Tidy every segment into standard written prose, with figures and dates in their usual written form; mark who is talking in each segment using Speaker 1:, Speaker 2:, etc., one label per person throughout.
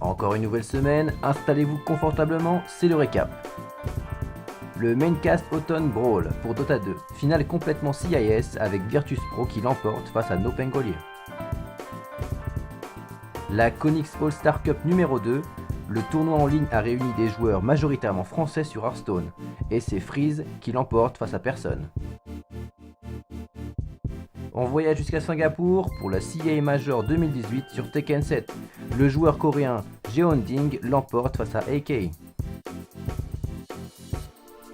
Speaker 1: Encore une nouvelle semaine, installez-vous confortablement, c'est le récap. Le Maincast Autumn Brawl pour Dota 2, finale complètement CIS avec Virtus Pro qui l'emporte face à No Pangolier. La Konix All-Star Cup numéro 2, le tournoi en ligne a réuni des joueurs majoritairement français sur Hearthstone, et c'est Freeze qui l'emporte face à personne. On voyage jusqu'à Singapour pour la CA Major 2018 sur Tekken 7. Le joueur coréen Jeonding l'emporte face à AK.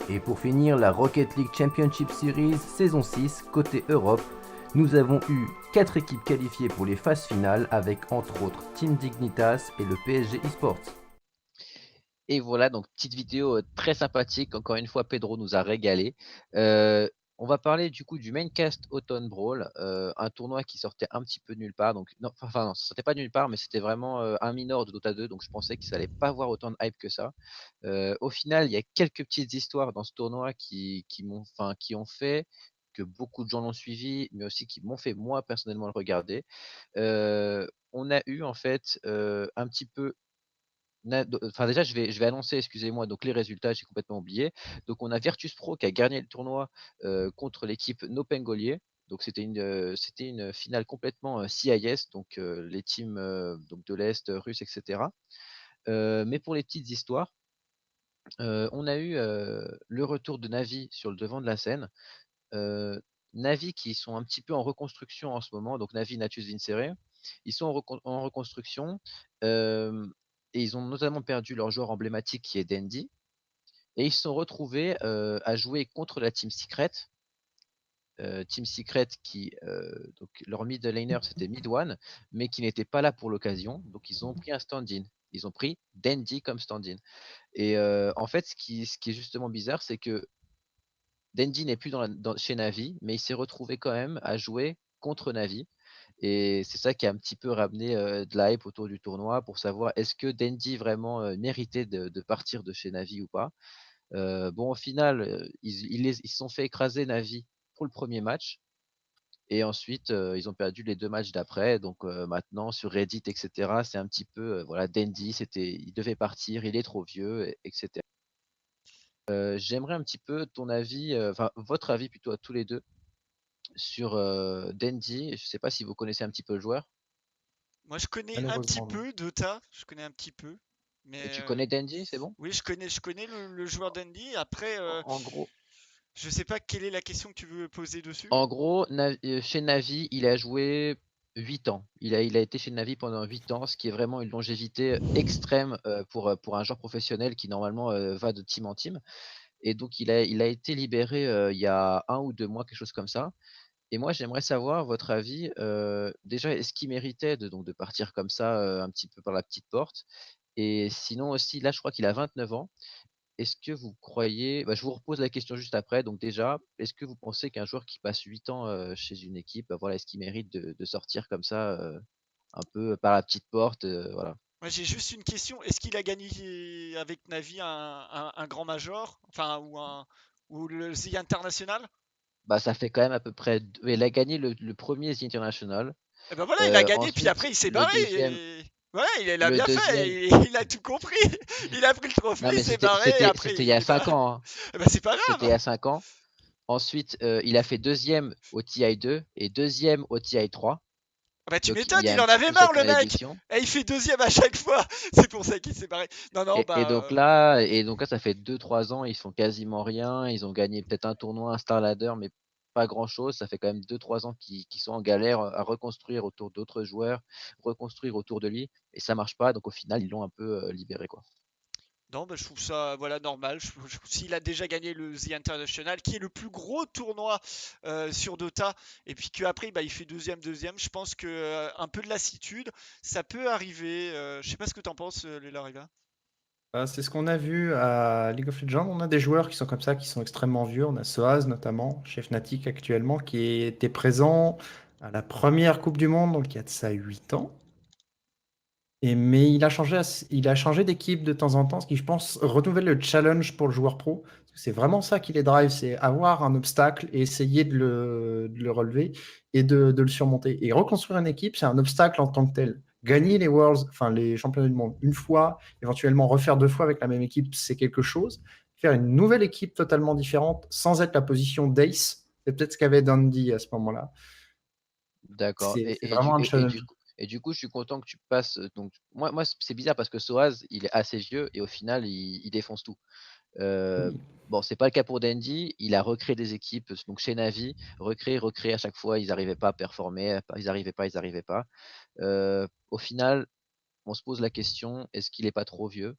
Speaker 1: Et pour finir, la Rocket League Championship Series saison 6 côté Europe. Nous avons eu 4 équipes qualifiées pour les phases finales avec entre autres Team Dignitas et le PSG eSports.
Speaker 2: Et voilà, donc petite vidéo très sympathique. Encore une fois, Pedro nous a régalé. On va parler du coup du Maincast Autumn Brawl, un tournoi qui sortait un petit peu de nulle part. Donc non, ça sortait pas de nulle part, mais c'était vraiment un minor de Dota 2, donc je pensais qu'ils allaient pas avoir autant de hype que ça. Au final, il y a quelques petites histoires dans ce tournoi qui ont fait que beaucoup de gens l'ont suivi, mais aussi qui m'ont fait moi personnellement le regarder. On a eu en fait un petit peu déjà, je vais annoncer, excusez-moi, donc les résultats, j'ai complètement oublié. Donc on a Virtus Pro qui a gagné le tournoi contre l'équipe No Pangolier. Donc c'était une finale complètement CIS, donc les teams donc de l'Est, russes, etc. Mais pour les petites histoires, on a eu le retour de Navi sur le devant de la scène. Navi qui sont un petit peu en reconstruction en ce moment, donc Navi, Natus, Vincere, ils sont en reconstruction et ils ont notamment perdu leur joueur emblématique qui est Dandy, et ils se sont retrouvés à jouer contre la Team Secret. Team Secret qui, donc leur mid laner c'était Mid One, mais qui n'était pas là pour l'occasion, donc ils ont pris un stand-in. Ils ont pris Dandy comme stand-in. Et en fait, ce qui est justement bizarre, c'est que Dandy n'est plus chez Navi, mais il s'est retrouvé quand même à jouer contre Navi. Et c'est ça qui a un petit peu ramené de la hype autour du tournoi pour savoir est-ce que Dandy vraiment méritait de partir de chez Navi ou pas. Bon, au final, ils se sont fait écraser Navi pour le premier match. Et ensuite, ils ont perdu les 2 matchs d'après. Donc maintenant, sur Reddit, etc., c'est un petit peu, voilà, Dandy, il devait partir, il est trop vieux, etc. J'aimerais un petit peu ton avis, enfin votre avis plutôt à tous les deux sur Dandy. Je sais pas si vous connaissez un petit peu le joueur.
Speaker 3: Moi, je connais un petit
Speaker 4: Malheureusement, non.
Speaker 3: peu Dota, je connais un petit peu, mais
Speaker 2: Et tu connais Dandy, c'est bon?
Speaker 3: oui, je connais le joueur d'Andy. Après,
Speaker 2: En gros,
Speaker 3: je sais pas quelle est la question que tu veux poser dessus.
Speaker 2: chez Navi, il a joué 8 ans. Il a été chez Navi pendant 8 ans, ce qui est vraiment une longévité extrême pour un joueur professionnel qui normalement va de team en team. Et donc il a été libéré il y a 1 ou 2 mois, quelque chose comme ça. Et moi, j'aimerais savoir votre avis. Déjà, est-ce qu'il méritait de partir comme ça un petit peu par la petite porte? Et sinon aussi, là, je crois qu'il a 29 ans. Est-ce que vous croyez, je vous repose la question juste après. Donc déjà, est-ce que vous pensez qu'un joueur qui passe 8 ans chez une équipe, voilà, est-ce qu'il mérite de sortir comme ça un peu par la petite porte, voilà.
Speaker 3: Moi, j'ai juste une question. Est-ce qu'il a gagné avec Navi un grand major, enfin, ou le Z International?
Speaker 2: Bah, ça fait quand même à peu près. Il a gagné le premier The International.
Speaker 3: Et ben voilà, il a gagné, puis
Speaker 2: Ensuite,
Speaker 3: après il s'est
Speaker 2: le
Speaker 3: barré.
Speaker 2: deuxième,
Speaker 3: Ouais, il a
Speaker 2: le
Speaker 3: bien fait,
Speaker 2: deuxième.
Speaker 3: il a tout compris. Il a pris le trophée,
Speaker 2: Non,
Speaker 3: il
Speaker 2: mais
Speaker 3: s'est barré, et après
Speaker 2: c'était il y a
Speaker 3: il est pas.
Speaker 2: 5 ans, hein.
Speaker 3: Eh ben c'est pas
Speaker 2: C'était il
Speaker 3: grave.
Speaker 2: y a 5 ans. Ensuite, il a fait deuxième au TI 2 et deuxième au TI 3.
Speaker 3: Ah bah tu
Speaker 2: Donc
Speaker 3: m'étonnes,
Speaker 2: il y a
Speaker 3: il
Speaker 2: un
Speaker 3: en
Speaker 2: petit
Speaker 3: avait
Speaker 2: peu
Speaker 3: marre
Speaker 2: cette
Speaker 3: le mec.
Speaker 2: réédition.
Speaker 3: Et il fait deuxième à chaque fois. C'est pour ça qu'il s'est barré. Non, non,
Speaker 2: Et
Speaker 3: bah.
Speaker 2: donc là, ça fait 2 3 ans, ils font quasiment rien. Ils ont gagné peut-être un tournoi, un Star Ladder, mais pas grand-chose. Ça fait quand même 2 3 ans qu'ils sont en galère à reconstruire autour d'autres joueurs, reconstruire autour de lui, et ça marche pas. Donc au final, ils l'ont un peu libéré, quoi.
Speaker 3: Non, bah, je trouve ça voilà, normal. S'il a déjà gagné le The International, qui est le plus gros tournoi sur Dota, et puis qu'après bah, il fait deuxième, je pense que un peu de lassitude, ça peut arriver. Je sais pas ce que t'en penses, Léla Riva.
Speaker 4: C'est ce qu'on a vu à League of Legends. On a des joueurs qui sont comme ça, qui sont extrêmement vieux. On a Soaz notamment, chez Fnatic actuellement, qui était présent à la première Coupe du Monde, donc il y a de ça 8 ans. Mais il a changé d'équipe de temps en temps, ce qui, je pense, renouvelle le challenge pour le joueur pro. Parce que c'est vraiment ça qui les drive, c'est avoir un obstacle et essayer de le relever et de le surmonter. Et reconstruire une équipe, c'est un obstacle en tant que tel. Gagner les Worlds, enfin les championnats du monde une fois, éventuellement refaire 2 fois avec la même équipe, c'est quelque chose. Faire une nouvelle équipe totalement différente sans être la position d'ace, c'est peut-être ce qu'avait Dundee à ce moment-là.
Speaker 2: D'accord.
Speaker 4: C'est vraiment un challenge.
Speaker 2: Et du coup, je suis content que tu passes. Donc, moi, c'est bizarre parce que Soaz, il est assez vieux et au final, il défonce tout.
Speaker 4: Oui.
Speaker 2: Bon, c'est pas le cas pour Dandy. Il a recréé des équipes, donc chez Navi, recréé à chaque fois. Ils n'arrivaient pas à performer, ils n'arrivaient pas. Au final, on se pose la question, est-ce qu'il est pas trop vieux?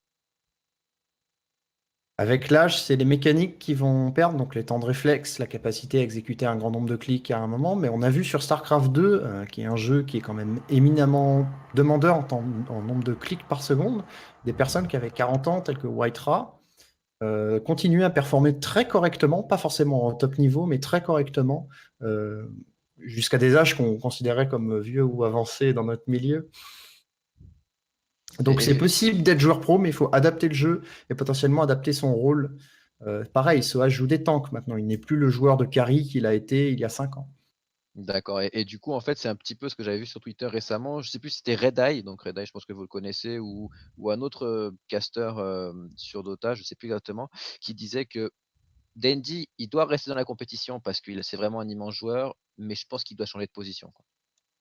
Speaker 4: Avec l'âge, c'est les mécaniques qui vont perdre, donc les temps de réflexe, la capacité à exécuter un grand nombre de clics à un moment. Mais on a vu sur StarCraft 2, qui est un jeu qui est quand même éminemment demandeur en nombre de clics par seconde, des personnes qui avaient 40 ans, telles que Whitera, continuaient à performer très correctement, pas forcément au top niveau, mais très correctement, euh, jusqu'à des âges qu'on considérait comme vieux ou avancés dans notre milieu. Donc c'est
Speaker 2: Et,
Speaker 4: possible d'être joueur pro, mais il faut adapter le jeu et potentiellement adapter son rôle. Pareil, Soa joue des tanks maintenant. Il n'est plus le joueur de carry qu'il a été il y a 5 ans.
Speaker 2: D'accord. Et du coup, en fait, c'est un petit peu ce que j'avais vu sur Twitter récemment. Je sais plus si c'était Red Eye, donc Red Eye, je pense que vous le connaissez, ou un autre caster sur Dota, je sais plus exactement, qui disait que Dandy, il doit rester dans la compétition parce que c'est vraiment un immense joueur, mais je pense qu'il doit changer de position, quoi.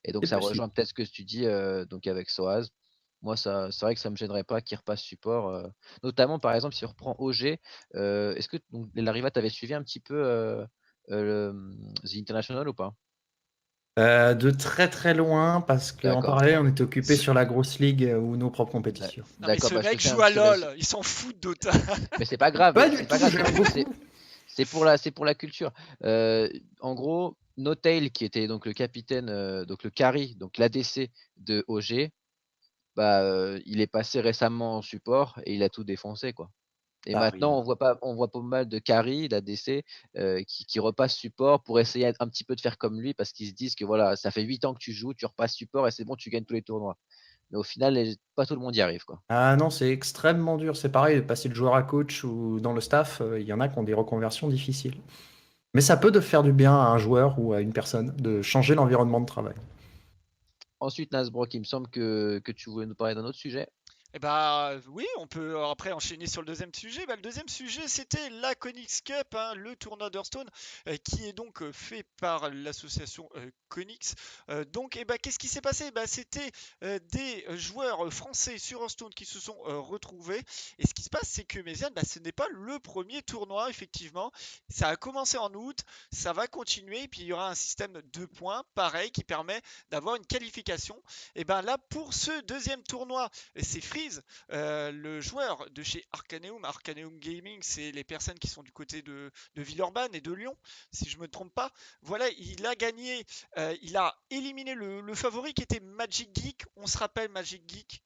Speaker 2: Et donc
Speaker 4: C'est
Speaker 2: ça
Speaker 4: possible.
Speaker 2: rejoint peut-être ce que tu dis donc avec Soaz. Moi, c'est vrai que ça me gênerait pas qu'il repasse support, notamment par exemple si on reprend OG. Est-ce que donc Lariva t'avais suivi un petit peu The International ou pas?
Speaker 4: De très très loin, parce qu'en
Speaker 2: D'accord.
Speaker 4: parallèle, on était occupé
Speaker 3: Ce-
Speaker 4: sur la grosse ligue ou nos propres
Speaker 2: D'a-
Speaker 4: compétitions.
Speaker 3: Non, mais
Speaker 2: D'accord,
Speaker 3: ce
Speaker 2: bah, je te
Speaker 3: mec
Speaker 2: fais un
Speaker 3: joue à
Speaker 2: petit résumé.
Speaker 3: LoL, il s'en fout de Dota.
Speaker 2: Mais c'est pas grave,
Speaker 4: Pas
Speaker 2: c'est
Speaker 4: du
Speaker 2: pas
Speaker 4: tout,
Speaker 2: grave,
Speaker 4: j'aime beaucoup.
Speaker 2: c'est pour la culture. En gros, Notail, qui était donc le capitaine, donc le carry, donc l'ADC de OG, bah, il est passé récemment en support et il a tout défoncé, quoi. Et
Speaker 4: Ça
Speaker 2: maintenant,
Speaker 4: arrive.
Speaker 2: on voit pas mal de carry, d'ADC, qui repassent support pour essayer un petit peu de faire comme lui parce qu'ils se disent que voilà, ça fait 8 ans que tu joues, tu repasses support et c'est bon, tu gagnes tous les tournois. Mais au final, pas tout le monde y arrive, quoi.
Speaker 4: Ah non, c'est extrêmement dur. C'est pareil, de passer de joueur à coach ou dans le staff, il y en a qui ont des reconversions difficiles. Mais ça peut de faire du bien à un joueur ou à une personne de changer l'environnement de travail.
Speaker 2: Ensuite, Nasbrock, il me semble que tu voulais nous parler d'un autre sujet.
Speaker 3: Eh bah oui, on peut après enchaîner sur le deuxième sujet. Bah, le deuxième sujet, c'était la Konix Cup, hein, le tournoi d'Hearthstone, qui est donc fait par l'association Konix. Donc, eh bah, qu'est-ce qui s'est passé? Bah, c'était des joueurs français sur Hearthstone qui se sont retrouvés. Et ce qui se passe, c'est que Méziane, bah, ce n'est pas le premier tournoi, effectivement. Ça a commencé en août, ça va continuer, et puis il y aura un système de points, pareil, qui permet d'avoir une qualification. Et ben là, pour ce deuxième tournoi, c'est Freeze, le joueur de chez Arcaneum. Arcaneum Gaming, c'est les personnes qui sont du côté de Villeurbanne et de Lyon, si je ne me trompe pas. Voilà, il a gagné, il a éliminé le favori qui était Magic Geek. On se rappelle Magic Geek,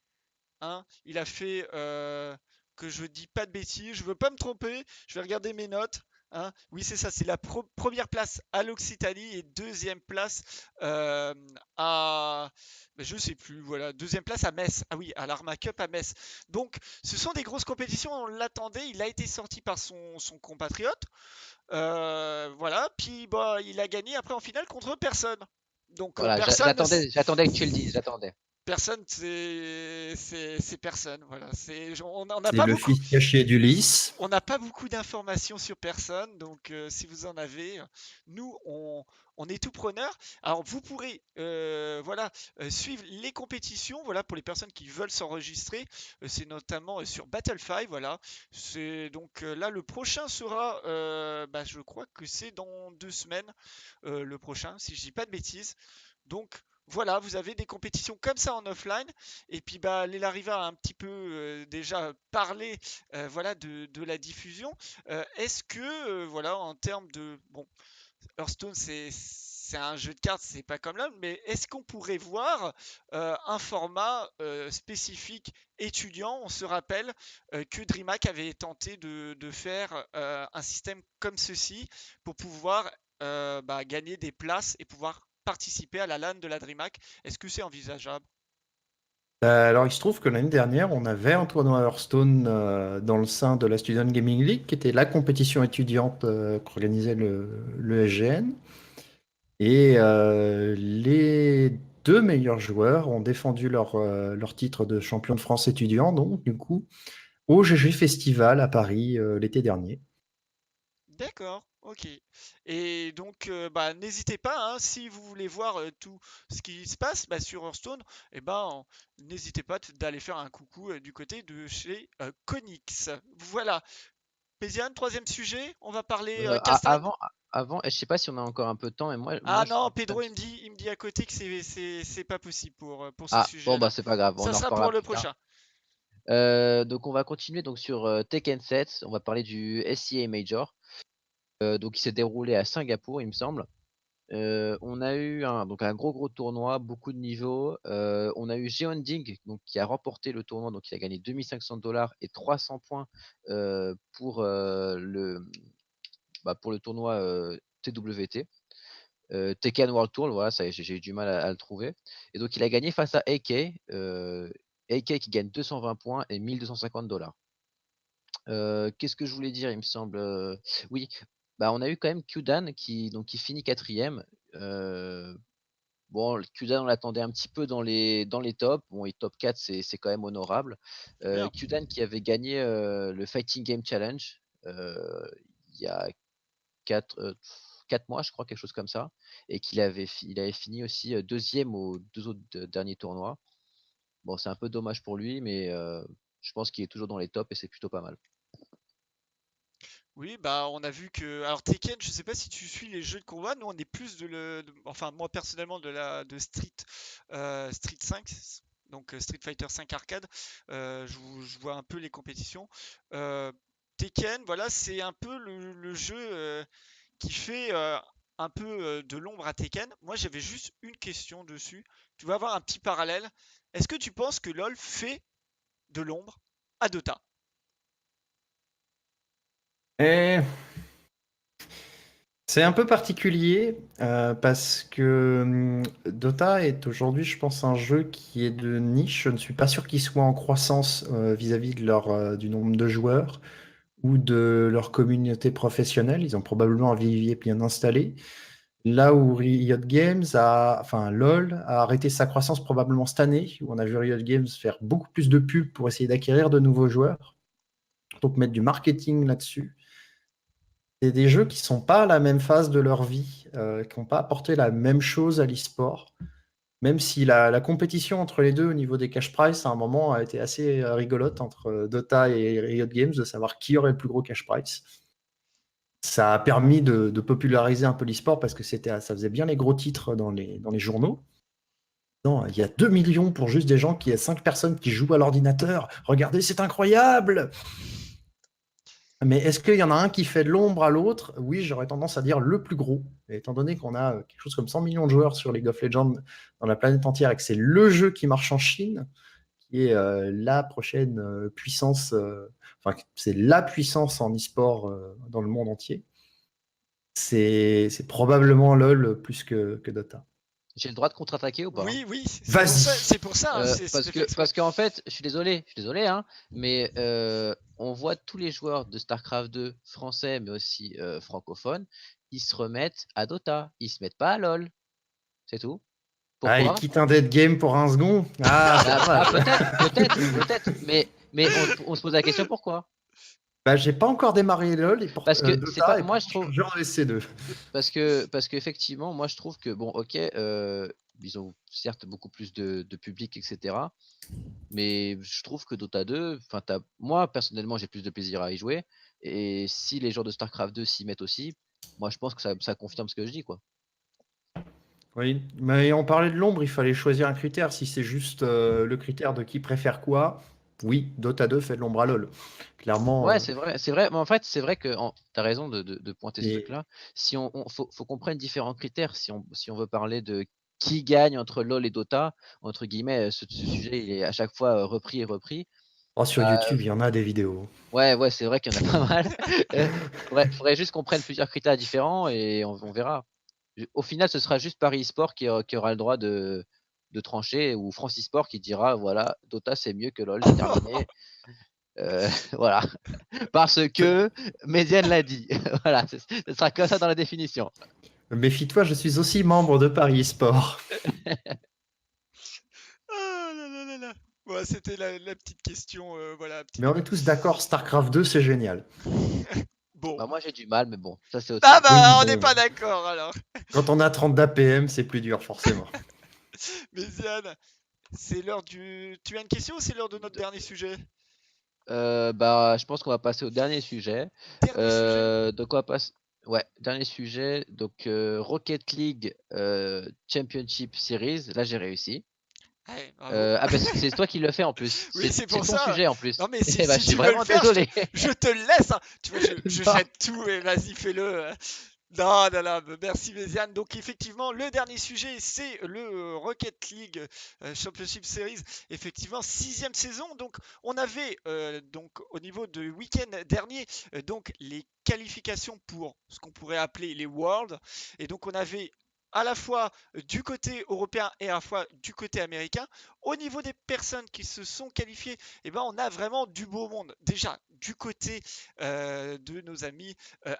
Speaker 3: hein, il a fait, que je dis pas de bêtises, je veux pas me tromper, je vais regarder mes notes. Hein. Oui, c'est ça, c'est la première place à l'Occitanie et deuxième place à. Ben, je sais plus, voilà, deuxième place à Metz. Ah oui, à l'Arma Cup à Metz. Donc, ce sont des grosses compétitions, on l'attendait. Il a été sorti par son compatriote. Voilà, puis bah, il a gagné après en finale contre personne. Donc,
Speaker 2: Voilà,
Speaker 3: personne.
Speaker 2: j'attendais que tu le dises, j'attendais.
Speaker 3: Personne, c'est personne. Voilà, on n'a
Speaker 4: C'est
Speaker 3: pas
Speaker 4: le
Speaker 3: beaucoup,
Speaker 4: fils caché d'Ulysse.
Speaker 3: on n'a pas beaucoup d'informations sur personne. Donc, si vous en avez, nous, on est tout preneur. Alors, vous pourrez, voilà, suivre les compétitions. Voilà, pour les personnes qui veulent s'enregistrer, c'est notamment sur Battle5. Voilà, c'est donc là le prochain sera, bah, je crois que c'est dans 2 semaines, le prochain, si je dis pas de bêtises. Donc voilà, vous avez des compétitions comme ça en offline. Et puis bah, Lelariva a un petit peu déjà parlé voilà, de la diffusion. Est-ce que, voilà, en termes de. Bon, Hearthstone, c'est un jeu de cartes, c'est pas comme l'autre, mais est-ce qu'on pourrait voir un format spécifique étudiant? On se rappelle que DreamHack avait tenté de faire un système comme ceci pour pouvoir bah, gagner des places et pouvoir participer à la LAN de la DreamHack. Est-ce que c'est envisageable?
Speaker 4: Alors, il se trouve que l'année dernière, on avait un tournoi Hearthstone dans le sein de la Student Gaming League, qui était la compétition étudiante qu'organisait le SGN. Et les deux meilleurs joueurs ont défendu leur titre de champion de France étudiant, donc du coup, au GG Festival à Paris l'été dernier.
Speaker 3: D'accord, ok. Et donc, n'hésitez pas, hein, si vous voulez voir tout ce qui se passe sur Hearthstone, n'hésitez pas d'aller faire un coucou du côté de chez Konix. Voilà. Péziane, troisième sujet, on va parler castagne.
Speaker 2: Avant, je sais pas si on a encore un peu de temps, mais moi
Speaker 3: Ah
Speaker 2: je
Speaker 3: non,
Speaker 2: trouve
Speaker 3: Pedro, il me dit à côté que c'est pas possible pour ce
Speaker 2: Ah, bon, bah,
Speaker 3: sujet-là.
Speaker 2: c'est pas grave, on
Speaker 3: Ça
Speaker 2: en
Speaker 3: sera
Speaker 2: reparlera
Speaker 3: pour le
Speaker 2: plus tard.
Speaker 3: prochain.
Speaker 2: Donc on va continuer donc sur Tekken 7, on va parler du SCA Major. Donc il s'est déroulé à Singapour, il me semble. On a eu un gros tournoi, beaucoup de niveaux. On a eu Jeonding donc qui a remporté le tournoi, donc il a gagné 2500 $ et 300 points pour le tournoi TWT. Tekken World Tour, voilà, j'ai eu du mal à le trouver. Et donc il a gagné face à AK, AK qui gagne 220 points et 1250 $. Qu'est-ce que je voulais dire, il me semble, oui, on a eu quand même Qdan qui finit 4e. Bon, Qdan on l'attendait un petit peu dans les tops. Bon, et top 4 c'est quand même honorable.
Speaker 3: Bien.
Speaker 2: Qdan qui avait gagné le Fighting Game Challenge il y a 4 mois, je crois, quelque chose comme ça, et il avait fini aussi 2e aux 2 autres derniers tournois. Bon, c'est un peu dommage pour lui, mais je pense qu'il est toujours dans les tops et c'est plutôt pas mal.
Speaker 3: Oui, on a vu que. Alors, Tekken, je sais pas si tu suis les jeux de combat. Nous, on est plus enfin, moi personnellement, de Street 5, donc Street Fighter 5 arcade. Je vois un peu les compétitions. Tekken, voilà, c'est un peu le jeu qui fait un peu de l'ombre à Tekken. Moi, j'avais juste une question dessus. Tu vas avoir un petit parallèle. Est-ce que tu penses que LoL fait de l'ombre à Dota?
Speaker 4: Et c'est un peu particulier parce que Dota est aujourd'hui, je pense, un jeu qui est de niche. Je ne suis pas sûr qu'il soit en croissance vis-à-vis de du nombre de joueurs ou de leur communauté professionnelle. Ils ont probablement un vivier bien installé. Là où Riot Games enfin LoL a arrêté sa croissance probablement cette année, où on a vu Riot Games faire beaucoup plus de pubs pour essayer d'acquérir de nouveaux joueurs, donc mettre du marketing là-dessus. C'est des jeux qui ne sont pas à la même phase de leur vie, qui n'ont pas apporté la même chose à l'e-sport, même si la compétition entre les deux au niveau des cash prize, à un moment, a été assez rigolote entre Dota et Riot Games, de savoir qui aurait le plus gros cash prize. Ça a permis de populariser un peu l'e-sport parce que ça faisait bien les gros titres dans les journaux. Non, il y a 2 millions pour juste des gens qui a 5 personnes qui jouent à l'ordinateur. Regardez, c'est incroyable! Mais est-ce qu'il y en a un qui fait de l'ombre à l'autre? Oui, j'aurais tendance à dire le plus gros. Et étant donné qu'on a quelque chose comme 100 millions de joueurs sur League of Legends dans la planète entière et que c'est le jeu qui marche en Chine, qui est la prochaine puissance, enfin, c'est la puissance en e-sport dans le monde entier, c'est probablement LoL plus que Dota.
Speaker 2: J'ai le droit de contre-attaquer ou pas?
Speaker 3: Oui, oui,
Speaker 4: Vas-y.
Speaker 3: c'est pour ça, hein, c'est fait exprès.
Speaker 2: Parce qu'en fait, je suis désolé, hein, mais on voit tous les joueurs de StarCraft 2 français, mais aussi francophones, ils se remettent à Dota, ils se mettent pas à LoL. C'est tout.
Speaker 4: Ah,
Speaker 2: Pourquoi?
Speaker 4: il quitte un dead game pour un second. Ah, c'est
Speaker 2: peut-être, mais on se pose la question pourquoi?
Speaker 4: Bah, j'ai pas encore démarré LoL et pour
Speaker 2: Parce que
Speaker 4: Dota,
Speaker 2: c'est pas,
Speaker 4: et
Speaker 2: moi
Speaker 4: pourtant,
Speaker 2: je trouve,
Speaker 4: suis en SC2.
Speaker 2: parce que effectivement, moi je trouve que bon, ok, ils ont certes beaucoup plus de public, etc. Mais je trouve que Dota 2, enfin, moi personnellement, j'ai plus de plaisir à y jouer. Et si les joueurs de StarCraft 2 s'y mettent aussi, moi je pense que ça confirme ce que je dis, quoi.
Speaker 4: Oui, mais on parlait de l'ombre, il fallait choisir un critère. Si c'est juste le critère de qui préfère quoi, oui, Dota 2 fait de l'ombre à LoL. Clairement.
Speaker 2: Ouais, c'est vrai. Mais en fait, c'est vrai que t'as raison de pointer ce
Speaker 4: Et
Speaker 2: truc-là. Si faut qu'on prenne différents critères. Si on veut parler de qui gagne entre LoL et Dota, entre guillemets, ce sujet il est à chaque fois repris et repris.
Speaker 4: oh, sur YouTube, il y en a des vidéos.
Speaker 2: Ouais, c'est vrai qu'il y en a pas mal. Faudrait juste qu'on prenne plusieurs critères différents et on verra. Au final, ce sera juste Paris eSport qui aura le droit de trancher, ou France eSport qui dira voilà, Dota c'est mieux que LoL, c'est terminé. Voilà. Parce que Médiane l'a dit. Voilà, ce sera comme ça dans la définition.
Speaker 4: Méfie-toi, je suis aussi membre de Paris Sport.
Speaker 3: Ouais, c'était la petite question, voilà,
Speaker 4: Mais on est tous d'accord, StarCraft 2, c'est génial.
Speaker 3: Bon.
Speaker 2: Bah, moi j'ai du mal, mais bon, ça c'est autre
Speaker 3: Ah
Speaker 2: chose.
Speaker 3: bah,
Speaker 4: Oui,
Speaker 3: on n'est
Speaker 4: bon.
Speaker 3: pas d'accord alors.
Speaker 4: Quand on a 30 d'APM, c'est plus dur, forcément.
Speaker 3: Mais Ziane, c'est l'heure du. Tu as une question ou c'est l'heure de notre
Speaker 2: De-
Speaker 3: dernier sujet?
Speaker 2: Bah, je pense qu'on va passer au dernier sujet.
Speaker 3: Dernier sujet.
Speaker 2: Donc on va passer. Ouais, dernier sujet. Donc Rocket League Championship Series. Là, j'ai réussi.
Speaker 3: Ouais, bravo.
Speaker 2: Ah bah c'est toi qui le fais en plus.
Speaker 3: Oui,
Speaker 2: C'est
Speaker 3: c'est
Speaker 2: c'est
Speaker 3: pour
Speaker 2: ton
Speaker 3: ça.
Speaker 2: sujet en
Speaker 3: Non,
Speaker 2: plus.
Speaker 3: mais
Speaker 2: Eh bah,
Speaker 3: si
Speaker 2: je suis
Speaker 3: tu veux le
Speaker 2: vraiment
Speaker 3: faire,
Speaker 2: désolé.
Speaker 3: je te le laisse, hein. Tu vois, je
Speaker 2: Non.
Speaker 3: jette tout et vas-y, fais-le. Non, non, non, merci Méziane. Donc effectivement, le dernier sujet, c'est le Rocket League Championship Series. Effectivement, sixième saison. Donc on avait donc au niveau de week-end dernier donc les qualifications pour ce qu'on pourrait appeler les Worlds. Et donc on avait à la fois du côté européen et à la fois du côté américain. Au niveau des personnes qui se sont qualifiées, eh ben, on a vraiment du beau monde. Déjà, du côté de nos amis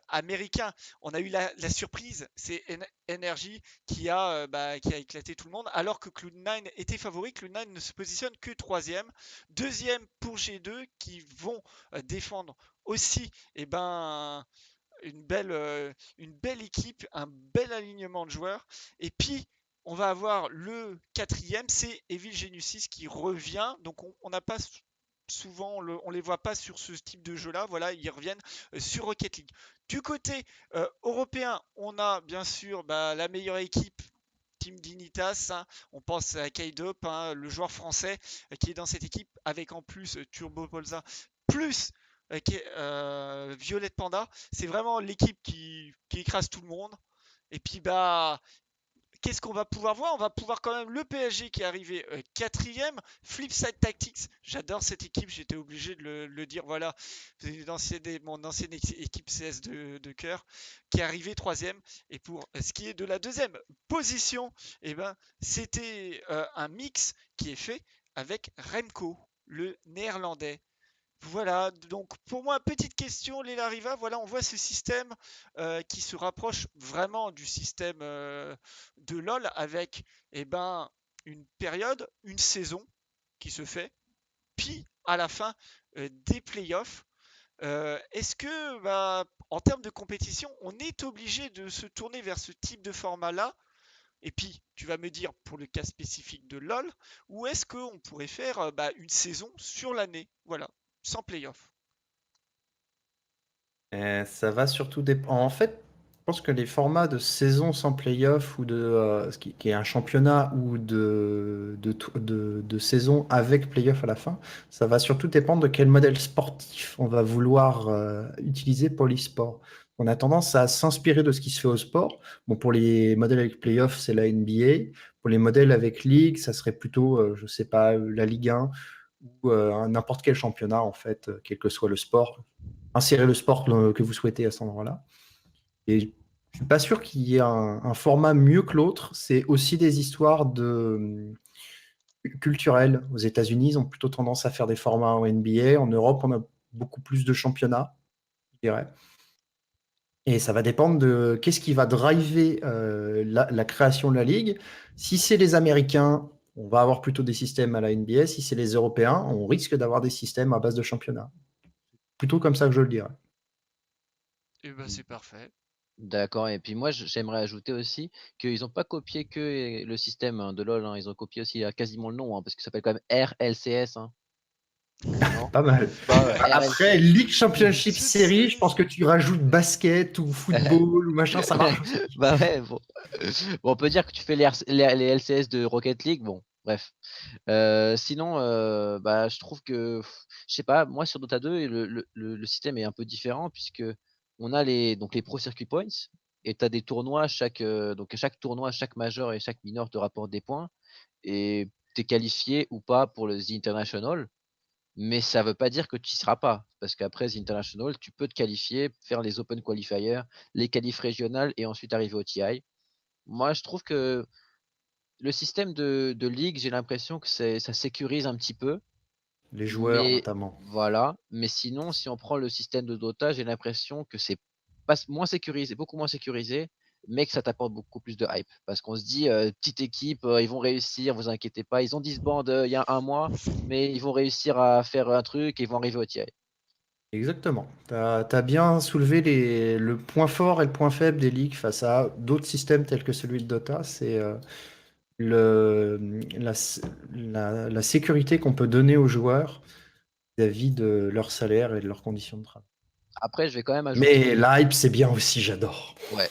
Speaker 3: américains, on a eu la surprise, c'est Energy qui a éclaté tout le monde, alors que Cloud9 était favori. Cloud9 ne se positionne que troisième. Deuxième pour G2 qui vont défendre aussi une belle équipe, un bel alignement de joueurs. Et puis, on va avoir le quatrième, c'est Evil Genesis qui revient. Donc, on n'a pas souvent, on les voit pas sur ce type de jeu-là. Voilà, ils reviennent sur Rocket League. Du côté européen, on a bien sûr la meilleure équipe. Team Dignitas, hein. On pense à Kaidop, hein, le joueur français qui est dans cette équipe, avec en plus Turbo Polza, plus Violette Panda. C'est vraiment l'équipe qui écrase tout le monde. Et puis qu'est-ce qu'on va pouvoir voir? On va pouvoir quand même le PSG qui est arrivé quatrième. Flipside Tactics, j'adore cette équipe, j'étais obligé de le dire. Voilà, c'est mon ancienne équipe CS de cœur qui est arrivé troisième. Et pour ce qui est de la deuxième position, eh ben, c'était un mix qui est fait avec Remco, le néerlandais. Voilà, donc pour moi, petite question, Léla Riva, voilà, on voit ce système qui se rapproche vraiment du système de LoL avec une période, une saison qui se fait, puis à la fin des playoffs. Est-ce que, en termes de compétition, on est obligé de se tourner vers ce type de format-là? Et puis, tu vas me dire pour le cas spécifique de LoL, ou est-ce qu'on pourrait faire une saison sur l'année, voilà, sans playoff?
Speaker 4: Ça va surtout dépendre. En fait, je pense que les formats de saison sans playoff ou ce qui est un championnat ou de saison avec playoff à la fin, ça va surtout dépendre de quel modèle sportif on va vouloir utiliser pour l'e-sport. On a tendance à s'inspirer de ce qui se fait au sport. Bon, pour les modèles avec playoff, c'est la NBA. Pour les modèles avec ligue, ça serait plutôt, je sais pas, la Ligue 1 ou n'importe quel championnat, en fait, quel que soit le sport. Insérer le sport que vous souhaitez à cet endroit-là. Et je ne suis pas sûr qu'il y ait un format mieux que l'autre. C'est aussi des histoires culturelles. Aux États-Unis, ils ont plutôt tendance à faire des formats en NBA. En Europe, on a beaucoup plus de championnats, je dirais. Et ça va dépendre de qu'est-ce qui va driver la création de la ligue. Si c'est les Américains, on va avoir plutôt des systèmes à la NBA. Si c'est les Européens, on risque d'avoir des systèmes à base de championnats. Plutôt comme ça que je le dirais.
Speaker 3: Eh ben c'est parfait.
Speaker 2: D'accord, et puis moi j'aimerais ajouter aussi qu'ils n'ont pas copié que le système de LoL, hein. Ils ont copié aussi quasiment le nom, hein, parce que ça s'appelle quand même RLCS. Hein. Non?
Speaker 4: Pas mal.
Speaker 2: Bah,
Speaker 4: Après,
Speaker 2: RLCS.
Speaker 4: League Championship
Speaker 3: Je
Speaker 4: Series, je
Speaker 3: sais.
Speaker 4: pense que tu rajoutes basket ou football ou machin, ça marche aussi.
Speaker 2: Bah ouais, bon. Bon, on peut dire que tu fais les LCS de Rocket League, bon, bref. Sinon, je trouve que, je sais pas, moi sur Dota 2, le système est un peu différent puisque on a donc les Pro Circuit Points et tu as des tournois, donc à chaque tournoi, chaque major et chaque minor te rapporte des points et tu es qualifié ou pas pour le The International, mais ça veut pas dire que tu y seras pas parce qu'après The International, tu peux te qualifier, faire les Open Qualifiers, les qualifs régionales et ensuite arriver au TI. Moi, je trouve que le système de ligue, j'ai l'impression que ça sécurise un petit peu,
Speaker 4: Les joueurs,
Speaker 2: mais
Speaker 4: notamment.
Speaker 2: voilà. Mais sinon, si on prend le système de Dota, j'ai l'impression que c'est pas moins sécurisé, beaucoup moins sécurisé mais que ça t'apporte beaucoup plus de hype. Parce qu'on se dit, petite équipe, ils vont réussir, vous inquiétez pas. Ils ont disband il y a un mois, mais ils vont réussir à faire un truc et ils vont arriver au tiers.
Speaker 4: Exactement. Tu as bien soulevé le point fort et le point faible des ligues face à d'autres systèmes tels que celui de Dota. C'est le, la, la sécurité qu'on peut donner aux joueurs vis-à-vis de leur salaire et de leurs conditions de travail.
Speaker 2: Après, je vais quand même ajouter.
Speaker 4: Mais l'hype, c'est bien aussi, j'adore.
Speaker 2: Ouais.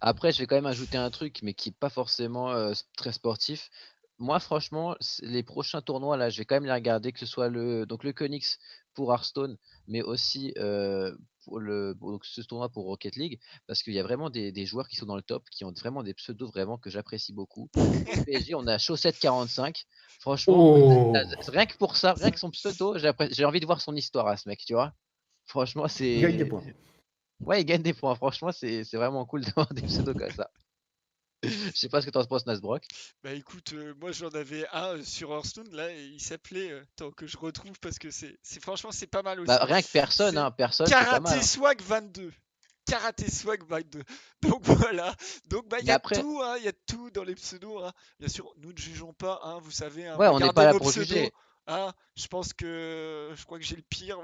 Speaker 2: Après, je vais quand même ajouter un truc, mais qui est pas forcément très sportif. Moi, franchement, les prochains tournois, là, je vais quand même les regarder, que ce soit donc le Konix pour Hearthstone, mais aussi donc ce tournoi pour Rocket League, parce qu'il y a vraiment des joueurs qui sont dans le top, qui ont vraiment des pseudos vraiment que j'apprécie beaucoup. Au PSG, on a Chaussette45. Franchement,
Speaker 4: Oh,
Speaker 2: rien que pour ça, rien que son pseudo, j'ai envie de voir son histoire à ce mec, tu vois. Franchement,
Speaker 4: il gagne des
Speaker 2: c'est.
Speaker 4: points.
Speaker 2: Ouais, il gagne des points. Franchement, c'est vraiment cool d'avoir des pseudos comme ça. Je sais pas ce que t'en penses, Nasbrock.
Speaker 3: Bah écoute, moi j'en avais un sur Hearthstone là et il s'appelait, attends que je retrouve parce que franchement c'est pas mal
Speaker 2: Bah,
Speaker 3: aussi.
Speaker 2: rien que personne,
Speaker 3: C'est
Speaker 2: hein, personne, c'est pas mal.
Speaker 3: Karaté Swag 22. Karaté Swag 22. Donc voilà. Donc bah il y
Speaker 2: Mais
Speaker 3: a
Speaker 2: après,
Speaker 3: tout, hein, il y a tout dans les pseudos. Hein. Bien sûr, nous ne jugeons pas, hein, vous savez, hein,
Speaker 2: ouais, on n'est
Speaker 3: regardez
Speaker 2: pas là
Speaker 3: nos
Speaker 2: pour
Speaker 3: pseudos.
Speaker 2: juger.
Speaker 3: Hein, je crois que j'ai le pire.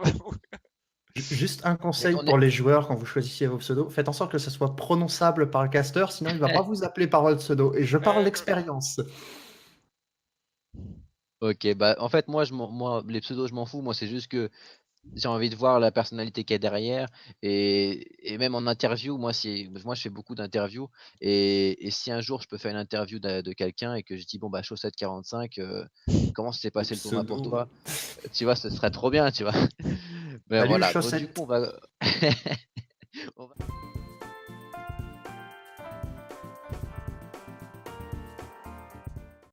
Speaker 4: Juste un
Speaker 2: Mais
Speaker 4: conseil
Speaker 2: on
Speaker 4: pour
Speaker 2: est.
Speaker 4: les joueurs quand vous choisissez vos pseudos, faites en sorte que ce soit prononçable par le caster, sinon il ne va pas vous appeler par votre pseudo. Et je parle d'expérience.
Speaker 2: Ok, bah en fait, moi, les pseudos, je m'en fous. Moi, c'est juste que j'ai envie de voir la personnalité qu'il y a derrière. Et même en interview, moi, je fais beaucoup d'interviews. Et si un jour je peux faire une interview de quelqu'un et que je dis, bon, bah, Chaussette45, comment s'est passé le tournoi pour
Speaker 4: Pseudo.
Speaker 2: toi? Tu vois, ce serait trop bien, tu vois. Mais
Speaker 4: Salut
Speaker 2: voilà, donc du
Speaker 4: chaussette.
Speaker 2: coup, on va.